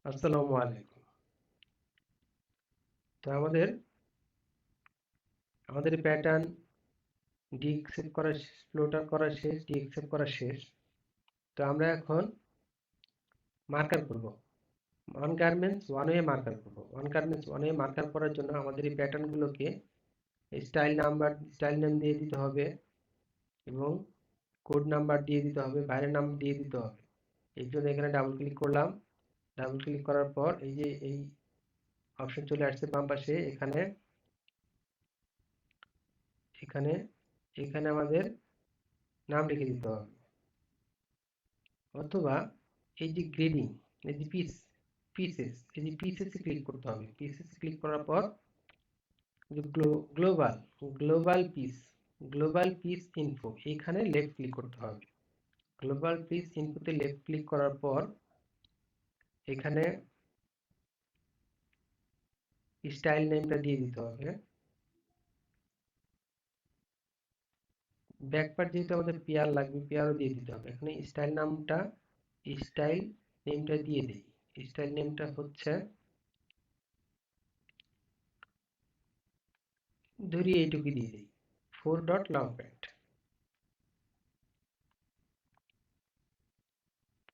আসসালামু আলাইকুম। তো আমাদের প্যাটার্ন ডিএক্সএফ করা শেষ, ফ্লোটার করা শেষ, ডিএক্সএফ করা শেষ। তো আমরা এখন মার্কার করব। One garments one way marker করব। One garments one way marker করার জন্য আমাদের এই প্যাটার্নগুলোকে স্টাইল নেম দিয়ে দিতে হবে এবং কোড নাম্বার দিয়ে দিতে হবে, বাইরের নাম দিয়ে দিতে হবে। এর জন্য এখানে ডাবল ক্লিক করলাম। ডাবল ক্লিক করার পর এই যে এই অপশন চলে আসছে বাম পাশে। এখানে এখানে এখানে আমাদের নাম লিখে দিতে হবে, অথবা এই যে গ্রেডিং, এই যে এই যে পিসেসে ক্লিক করতে হবে। পিসেসে ক্লিক করার পর যে গ্লোবাল গ্লোবাল পিস ইনফো, এইখানে লেফট ক্লিক করতে হবে। গ্লোবাল পিস ইনফোতে লেফট ক্লিক করার পর এখানে স্টাইল নেমটা দিয়ে দিতে হবে। ব্যাকপার্ট যেহেতু আমাদের পেয়ার লাগবে, পেয়ারও দিয়ে দিতে হবে। এখানে স্টাইল নেমটা দিয়ে দিই। স্টাইল নেমটা হচ্ছে, ধরি এইটুকু দিয়ে দিই, 4 dot long pant,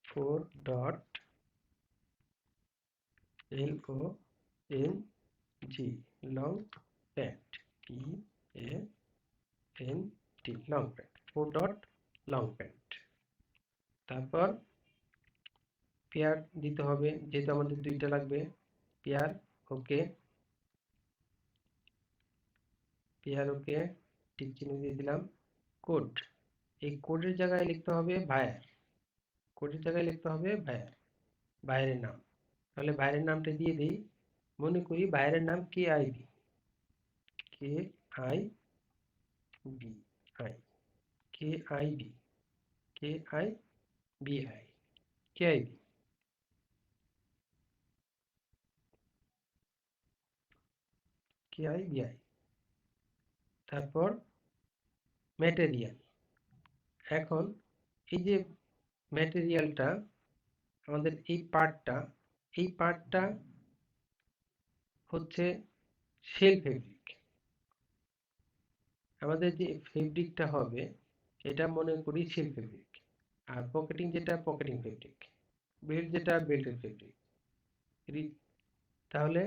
4 dot LONG long pant, PANT long pant, 4 dot long pant. তারপর পেয়ার দিতে হবে, যেহেতু আমাদের দুইটা লাগবে। পেয়ার ওকে, টিক চিহ্ন দিয়ে দিলাম। কোড, এই কোডের জায়গায় লিখতে হবে ভায়ার, বাইরের নাম। তাহলে বাইরের নামটা দিয়ে দিই। মনে করি বাইরের নাম KIB, KIBI, KIB, KIBI, KIB। তারপর ম্যাটেরিয়াল। এখন এই যে ম্যাটেরিয়ালটা, আমাদের এই পার্টটা হচ্ছে শেল ফেব্রিক। আমাদের যে ফেব্রিকটা হবে এটা মনে করি শেল ফেব্রিক, আর পকেটিং যেটা পকেটিং ফেব্রিক, বেল্ট যেটা বেল্টের ফেব্রিক। তাহলে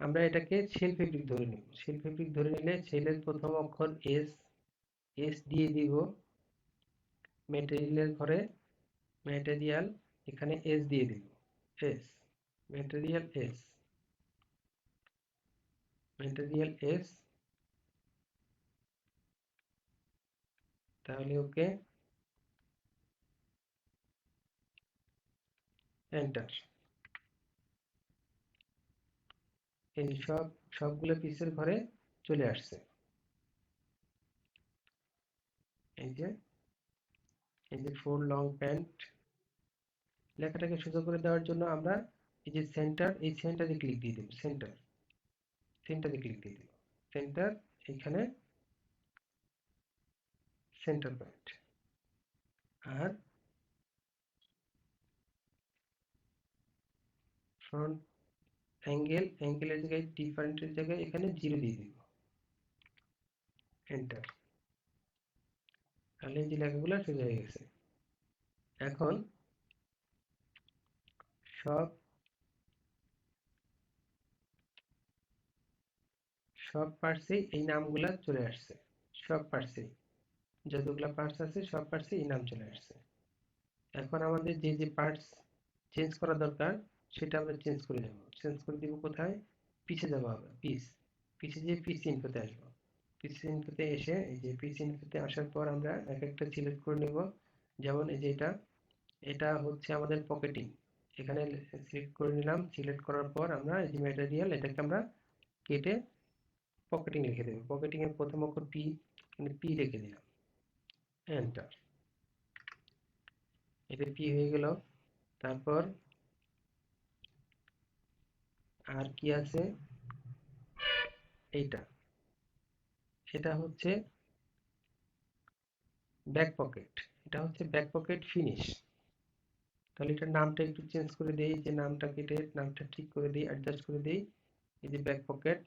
আমরা এটাকে শেল ফেব্রিক ধরে নেব। শেল ফেব্রিক ধরে নিলে শেলের প্রথম অক্ষর এস দিয়ে দিব ম্যাটেরিয়ালের ঘরে। ম্যাটেরিয়াল, এখানে এস দিয়ে দিব, এস, ম্যাটেরিয়াল এস। তাহলে ওকে, এন্টার। এই সবগুলো পিসের ঘরে চলে আসছে। এই যে 4 লং প্যান্ট লেখাটাকে সোজা করে দেওয়ার জন্য আমরা এই যে সেন্টারে ক্লিক দিয়ে দেব। সেন্টারে ক্লিক দিয়ে দেব। সেন্টার, এখানে সেন্টার পয়েন্ট। আর ফ্রন্ট অ্যাঙ্গেলের জায়গায়, ডিফারেন্টের জায়গায় এখানে 0 দিয়ে দিব, এন্টার। তাহলে এই যে লেখাগুলো সোজা হয়ে গেছে। এখন সব পার্টসেই এই নামগুলা চলে আসছে। সব পার্টসেই যতগুলা পার্টস আছে সব পার্টসে এই নাম চলে আসছে। এখন আমাদের যে পার্টস চেঞ্জ করা দরকার সেটা আমরা চেঞ্জ করে দিব কোথায়? পিছে যাবো আমরা, পিছে যে পিস ইনফোতে আসবো। পিস ইনফোতে এসে এই যে পিস ইনফোতে আসার পর আমরা এক একটা সিলেক্ট করে নেব। যেমন এই যে এটা হচ্ছে আমাদের পকেটিং, এখানে সিলেক্ট করে নিলাম। সিলেক্ট করার পর আমরা এই যে ম্যাটেরিয়াল, এটাকে আমরা কেটে পকেটিং লিখে দেবো। পকেটিং এর প্রথম অক্ষর পি, পি রেখে দিলাম, এন্টার। এটা পি হয়ে গেল। তারপর আর কি আছে? এইটা, এটা হচ্ছে ব্যাক পকেট, ফিনিশ। তাহলে এটার নামটা একটু চেঞ্জ করে দেই, যে নামটা কেটে নামটা ঠিক করে দিই, অ্যাডজাস্ট করে দিই। এই যে ব্যাক পকেট,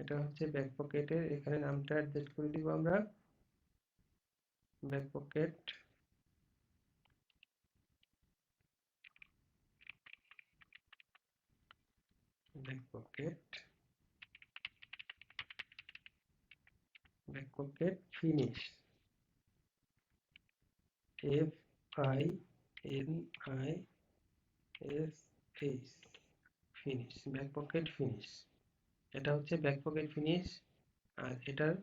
এটা হচ্ছে ব্যাক পকেটের, এখানে নামটা অ্যাডজাস্ট করে দিব আমরা, back pocket. Back pocket, back pocket finish, FINISH, finish, back pocket finish. এটা হচ্ছে ব্যাক পকেট ফিনিশ। আর এটার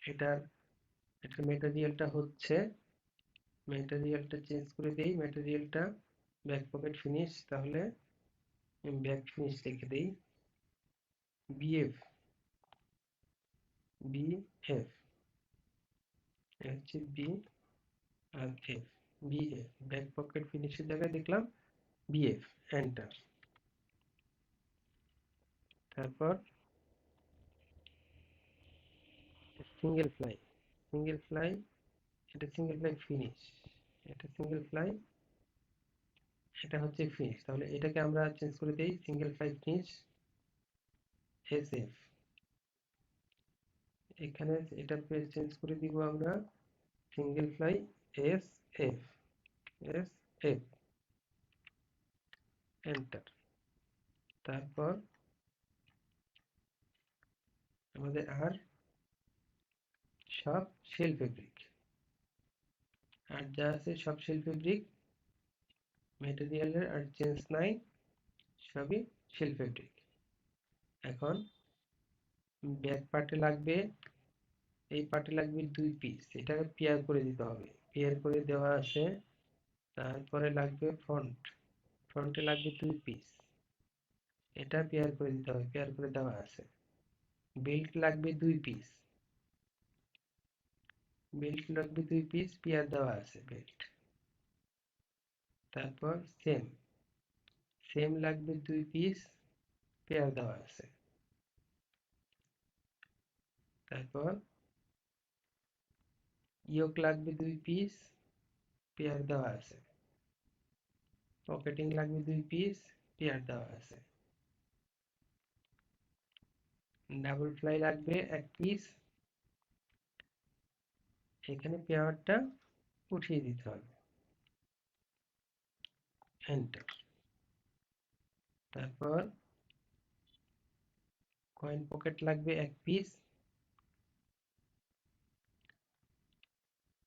এটার এটার ম্যাটেরিয়ালটা হচ্ছে, ম্যাটেরিয়ালটা চেঞ্জ করে দেই, ম্যাটেরিয়ালটা ব্যাক পকেট ফিনিশ, তাহলে ব্যাক ফিনিশ লিখে দেই, বিএফ, বিএফ, হচ্ছে বি আর এফ, বিএফ, ব্যাক পকেট ফিনিশের জায়গায় দেখলাম বিএফ, এন্টার। তারপর সিঙ্গেল ফ্লাই, সিঙ্গেল ফ্লাই, এটা সিঙ্গেল ফ্লাই ফিনিশ, এটা সিঙ্গেল ফ্লাই, এটা হচ্ছে ফিনিশ। তাহলে এটাকে আমরা চেঞ্জ করে দেই, সিঙ্গেল ফ্লাই ফিনিশ, এসএফ। এখানে এটাকে চেঞ্জ করে দিব আমরা, single fly SF, SF, enter. তারপর আমাদের আর সব শেল ফেব্রিক, আর যা আছে সব শেল ফেব্রিক, ম্যাটেরিয়ালের আর চেঞ্জ নাই, সবই শেল ফেব্রিক। এখন ব্যাক পার্টে লাগবে, এই পার্টে লাগবে 2 পিস, এটাকে পেয়ার করে দিতে হবে, পেয়ার করে দেওয়া আছে। তারপরে লাগবে ফ্রন্ট, ফ্রন্টে লাগবে 2 পিস, এটা পেয়ার করে দিতে হবে, পেয়ার করে দেওয়া আছে। বেল্ট লাগবে 2 পিস, বেল্ট লাগবে 2 পিস, পেয়ার দেওয়া আছে বেল্ট। তারপর সেম, সেম লাগবে 2 পিস, পেয়ার দেওয়া আছে। তারপর ইয়োক লাগবে 2 পিস, পেয়ার দেওয়া আছে। পকেটিং লাগবে 2 পিস, পেয়ার দেওয়া আছে। ডাবল ফ্লাই লাগবে 1 পিস, এখানে পেয়ারটা উঠিয়ে দিতে হবে, এন্টার। তারপর কয়েন পকেট লাগবে 1 পিস,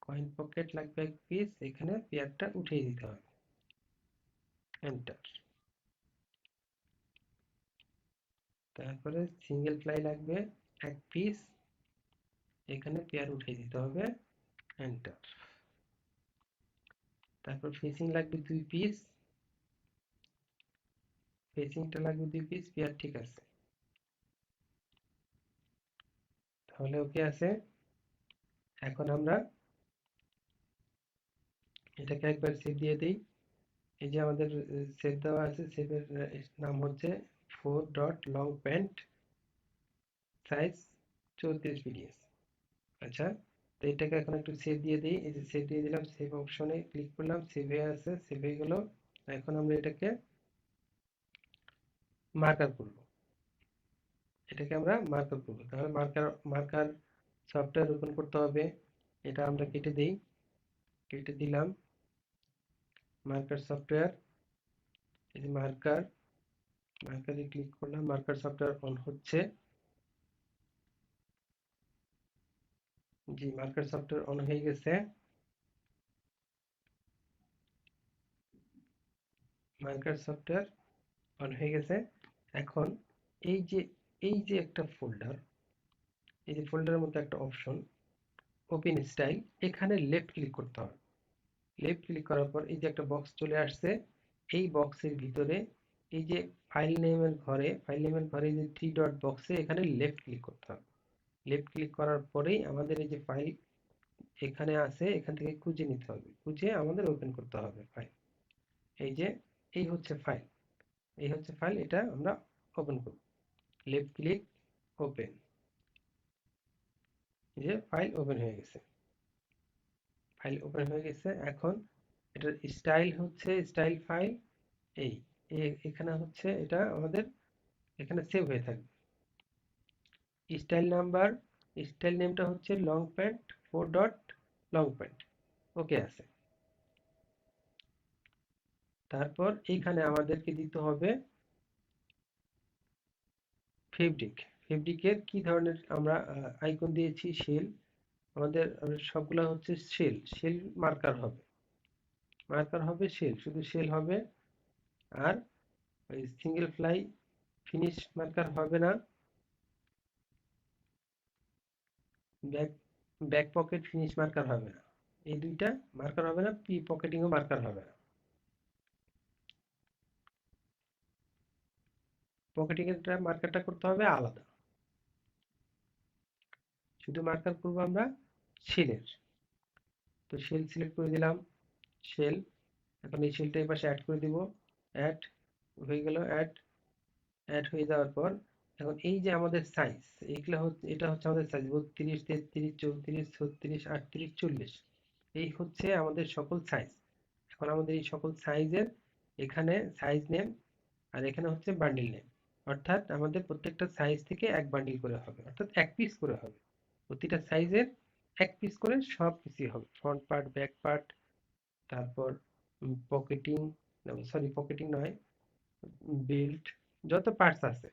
কয়েন পকেট লাগবে 1 পিস, এখানে পেয়ারটা উঠিয়ে দিতে হবে, এন্টার। তারপরে সিঙ্গেল ফ্লাই লাগবে 1 পিস, এখানে পেয়ার উঠিয়ে দিতে হবে, এন্টার। তারপর ফেসিং লাগবে 2 পিস, ফেসিংটা লাগবে 2 পিস, পেয়ার ঠিক আছে, তাহলে ওকে আছে। এখন আমরা এটাকে একবার সেভ দিয়ে দিই। এই যে আমাদের সেভ দেওয়া আছে, সেভের নাম হচ্ছে 4 dot long pant, size 34 PDS. আচ্ছা, তো এটাকে এখন একটু সেভ দিয়ে দিই। এই যে সেভ দিয়ে দিলাম, সেভ অপশনে ক্লিক করলাম, সেভ হয়ে আছে, সেভ হয়ে গেল। এখন আমরা এটাকে মার্কার করব, এটাকে আমরা মার্কার করব। তাহলে মার্কার, মার্কার সফটওয়্যার ওপেন করতে হবে, এটা আমরা কেটে দেই, কেটে দিলাম। মার্কার সফটওয়্যার, এই যে মার্কার, মার্কারে ক্লিক করলাম, মার্কার সফটওয়্যার অন হচ্ছে। জি, মার্কার সফটওয়্যার অন হয়ে গেছে, মার্কার সফটওয়্যার অন হয়ে গেছে। এখন এই যে, এই যে একটা ফোল্ডার, এই যে ফোল্ডারের মধ্যে একটা অপশন ওপেন স্টাইল, এখানে লেফট ক্লিক করতে হবে। লেফট ক্লিক করার পর এই যে একটা বক্স চলে আসছে, এই বক্সের ভিতরে এই যে ফাইল নেমের ঘরে, ফাইল নেমের ঘরে যে 3 ডট বক্সে, এখানে লেফট ক্লিক করতে হবে। লেফট ক্লিক করার পরেই আমাদের এই যে ফাইল এখানে আছে, এখান থেকে খুঁজে নিতে হবে, খুঁজে আমাদের ওপেন করতে হবে ফাইল। এই যে, এই হচ্ছে ফাইল, এই হচ্ছে ফাইল, এটা আমরা ওপেন করব। লেফট ক্লিক, ওপেন, এই যে ফাইল ওপেন হয়ে গেছে, ফাইল ওপেন হয়ে গেছে। এখন এটার স্টাইল হচ্ছে স্টাইল ফাইল, এই এখানে হচ্ছে এটা আমাদের এখানে সেভ হয়ে থাকবে। স্টাইল নাম্বার, স্টাইল নেমটা হচ্ছে long pant 4 dot long pant, okay আছে। তারপর এইখানে আমাদেরকে দিতে হবে ফেব্রিক। ফেব্রিকের কি ধরনের আমরা আইকন দিয়েছি, শেল, আমাদের সবগুলা হচ্ছে শেল, শেল মার্কার হবে, মার্কার হবে শেল, শুধু শেল হবে। আর ওই সিঙ্গেল ফ্লাই ফিনিশ মার্কার হবে না, back back pocket finish marker হবে না, এই দুইটা মার্কার হবে না, পি পকেটিংও মার্কার হবে না। পকেটিং এর মার্কারটা করতে হবে আলাদা, শুধু মার্কার করব আমরা শেলের। তো শেল সিলেক্ট করে দিলাম, শেল। এখন এই শেলটা এই পাশে অ্যাড করে দিব, অ্যাড হয়ে গেল, অ্যাড অ্যাড হয়ে যাওয়ার পর এখন এই যে আমাদের সাইজ, এইগুলা হচ্ছে, এটা হচ্ছে আমাদের সাইজ 32, 33, 34, 36, 38, 40, এই হচ্ছে আমাদের সকল সাইজ। এখন আমাদের এই সকল সাইজের এখানে সাইজ নেম আর এখানে হচ্ছে বান্ডিল নেম, অর্থাৎ আমাদের প্রত্যেকটা সাইজ থেকে এক বান্ডিল করে হবে, অর্থাৎ এক পিস করে হবে। প্রতিটা সাইজের এক পিস করে সব কিছুই হবে, ফ্রন্ট পার্ট, ব্যাক পার্ট, তারপর পকেটিং, সরি পকেটিং নয়, বেল্ট, যত পার্টস আছে,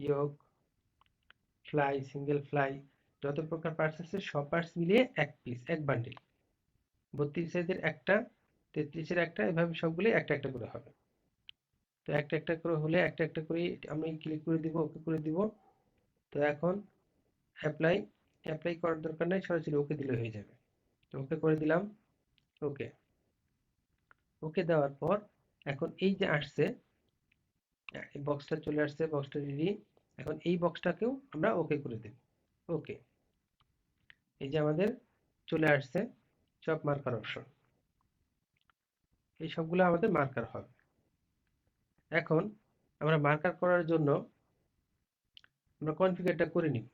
ইয়োক, ফ্লাই, সিঙ্গেল ফ্লাই, যত প্রকার পার্টস আছে সব পার্টস মিলিয়ে এক পিস, এক বান্ডিল। 32 সাইজের একটা, 33-এর একটা, এভাবে সবগুলো একটা একটা করে হবে। তো একটা একটা করে হলে একটা একটা করে আমি ক্লিক করে দিব, ওকে করে দিব। তো এখন অ্যাপ্লাই, অ্যাপ্লাই করার দরকার নাই, সরাসরি ওকে দিলে হয়ে যাবে। তো ওকে করে দিলাম, ওকে, ওকে দেওয়ার পর এখন এই যে আসছে বক্সটা চলে আসছে, বক্সটা রেডি। এখন এই বক্সটাকেও আমরা ওকে করে দেব, ওকে। এই যে আমাদের চলে আসছে সব মার্কার অপশন, এই সবগুলো আমাদের মার্কার হবে। এখন আমরা মার্কার করার জন্য আমরা কনফিগারটা করে নিব।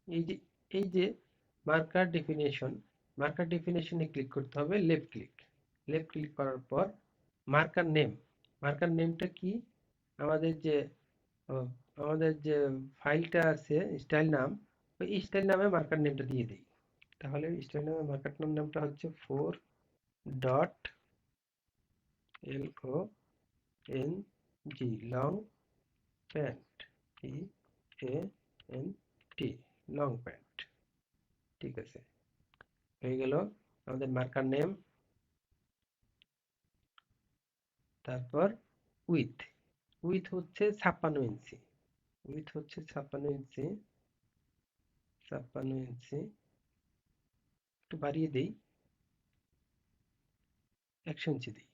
এই যে এই যে মার্কার ডেফিনেশন, মার্কার ডেফিনেশনে ক্লিক করতে হবে, লেফট ক্লিক, লেফট ক্লিক করার পর মার্কার নেম, মার্কার নেমটা কি, আমাদের যে আহ, আমাদের যে ফাইলটা আছে স্টাইল নাম, ওই স্টাইল নামে মার্কার নেমটা দিয়ে দিই। তাহলে স্টাইল নামে মার্কার নামটা হচ্ছে 4 dot LONG, long pant, PANT, long pant, ঠিক আছে, হয়ে গেল আমাদের মার্কার নেম। তারপর উইথ, উইথ হচ্ছে 56 ইঞ্চি, উইথ হচ্ছে 56 ইঞ্চি, 56 ইঞ্চি, একটু বাড়িয়ে দেই, 100 ইঞ্চি দিই,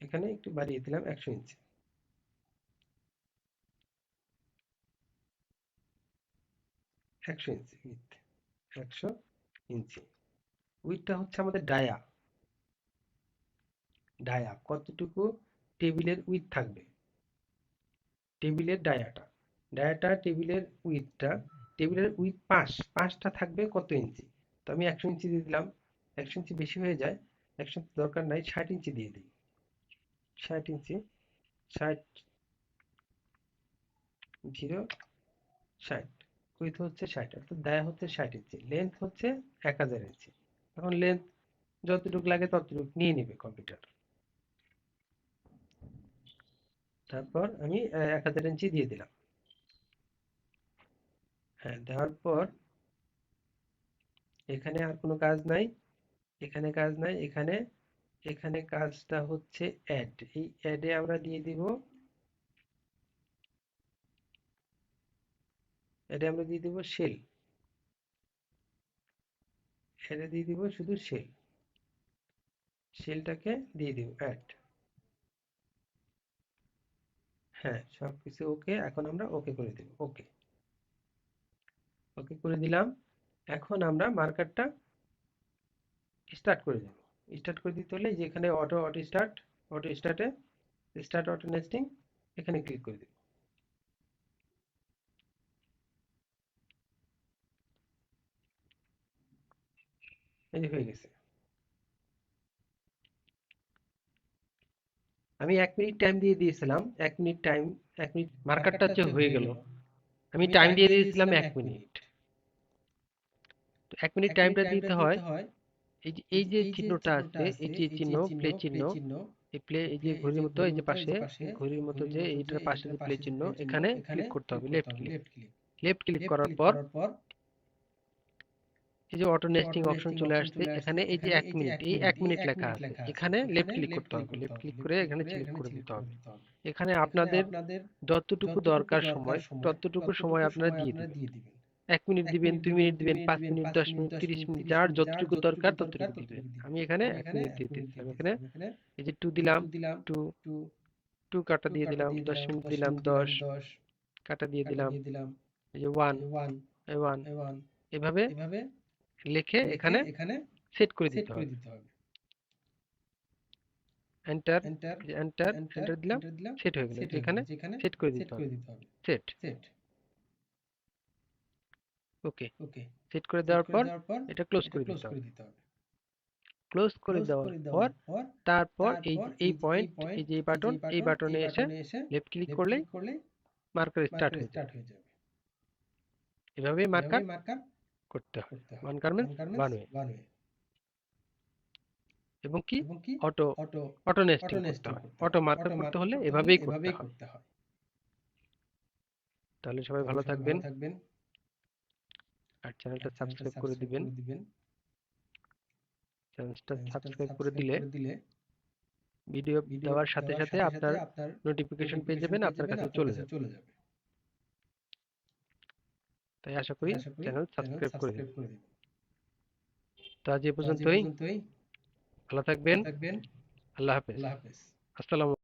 এখানে একটু বাড়িয়ে দিলাম 100 ইঞ্চি, 100 ইঞ্চি উইথ, 100 ইঞ্চি। উইথটা হচ্ছে আমাদের ডায়া, ডায়া কতটুকু টেবিলের উইথ থাকবে, টেবিলের ডায়াটা, ডায়াটা টেবিলের উইথটা, টেবিলের উইথ পাঁচটা থাকবে কত ইঞ্চি। তো আমি 100 ইঞ্চি দিয়ে দিলাম, 100 ইঞ্চি বেশি হয়ে যায়, 100 দরকার নাই, 60 ইঞ্চি দিয়ে দিই, 60 ইঞ্চি, 60, 0, 60, উইথ হচ্ছে 60, অর্থাৎ ডায়া হচ্ছে 60 ইঞ্চি, লেন্থ হচ্ছে 1000 ইঞ্চি। এখন লেন্থ যতটুকু লাগে ততটুকু নিয়ে নিবে কম্পিউটার। তারপর আমি 1000 ইঞ্চি দিয়ে দিলাম, হ্যাঁ, দেওয়ার পর এখানে আর কোনো কাজ নাই, এখানে কাজ নাই, এখানে এখানে কাজটা হচ্ছে অ্যাড, এই অ্যাডে আমরা দিয়ে দিব, অ্যাডে আমরা দিয়ে দিব শেল, অ্যাডে দিয়ে দিব শুধু শেল, শেলটাকে দিয়ে দিব অ্যাড, হ্যাঁ সবকিছু ওকে। এখন আমরা ওকে করে দেব, ওকে, ওকে করে দিলাম। এখন আমরা মার্কারটা স্টার্ট করে দেব, স্টার্ট করে দিতে হলে যেখানে অটো অটো স্টার্ট, অটো স্টার্টে স্টার্ট অটো নেস্টিং, এখানে ক্লিক করে দেব। এই যে হয়ে গেছে। আমি 1 মিনিট টাইম দিয়ে দিয়েছিলাম, 1 মিনিট টাইম, 1 মিনিট মার্কারটা হচ্ছে হয়ে গেল। আমি টাইম দিয়ে দিয়েছিলাম 1 মিনিট। তো 1 মিনিট টাইমটা দিতে হয়। এই যে চিহ্নটা আছে, এই যে চিহ্ন, প্লে চিহ্ন, এই প্লে, এই যে ঘড়ির মতো, এই যে পাশে ঘড়ির মতো, যে এইটার পাশে যে প্লে চিহ্ন, এখানে ক্লিক করতে হবে, লেফট ক্লিক। লেফট ক্লিক করার পর এই যে অটো নেস্টিং অপশন চলে আসছে। এখানে এই যে 1 মিনিট, এই 1 মিনিট লেখা আছে, এখানে লেফট ক্লিক করতে হবে। লেফট ক্লিক করে এখানে সিলেক্ট করে দিতে হবে। এখানে আপনাদের যতটুকু দরকার সময়, ততটুকু সময় আপনারা দিয়ে দিবেন। 1 মিনিট দিবেন, 2 মিনিট দিবেন, 5 মিনিট, 10 মিনিট, 30 মিনিট, যার যতটুকু দরকার ততটুকু দিবেন। আমি এখানে 1 মিনিট দিয়ে দিচ্ছিলাম। এখানে এই যে 2 দিলাম, 2 2 কাটা দিয়ে দিলাম, 10 মিনিট দিলাম, 10 কাটা দিয়ে দিলাম, এই যে 1, এই 1, এভাবে লিখে এখানে সেট করে দিতে হবে। এন্টার, এন্টার, এন্টার দিলাম, সেট হয়ে গেল। এখানে সেট করে দিতে হবে, সেট। ওকে, সেট করে দেওয়ার পর এটা ক্লোজ করে দিতে হবে। ক্লোজ করে দেওয়ার পর তারপর এই পয়েন্ট, এই যে বাটন, এই বাটনে এসে লেফট ক্লিক করলেই মার্কার স্টার্ট হয়ে যাবে। এভাবেই মার্কার করতে হয়। Marker means one way. এবং কি অটো অটো নেস্টিং করতে হয়। অটো মার্কার করতে হলে এভাবেই করতে হয়। তাহলে সবাই ভালো থাকবেন আর চ্যানেলটা সাবস্ক্রাইব করে দিবেন। চ্যানেলটা সাবস্ক্রাইব করে দিলে ভিডিও দেওয়ার সাথে সাথে আপনার নোটিফিকেশন পেয়ে যাবেন, আপনার কাছে চলে যাবে। তাই আশা করি চ্যানেল সাবস্ক্রাইব করে দিবেন। তো আজ এ পর্যন্তই। ভালো থাকবেন। আল্লাহ হাফেজ। আসসালামু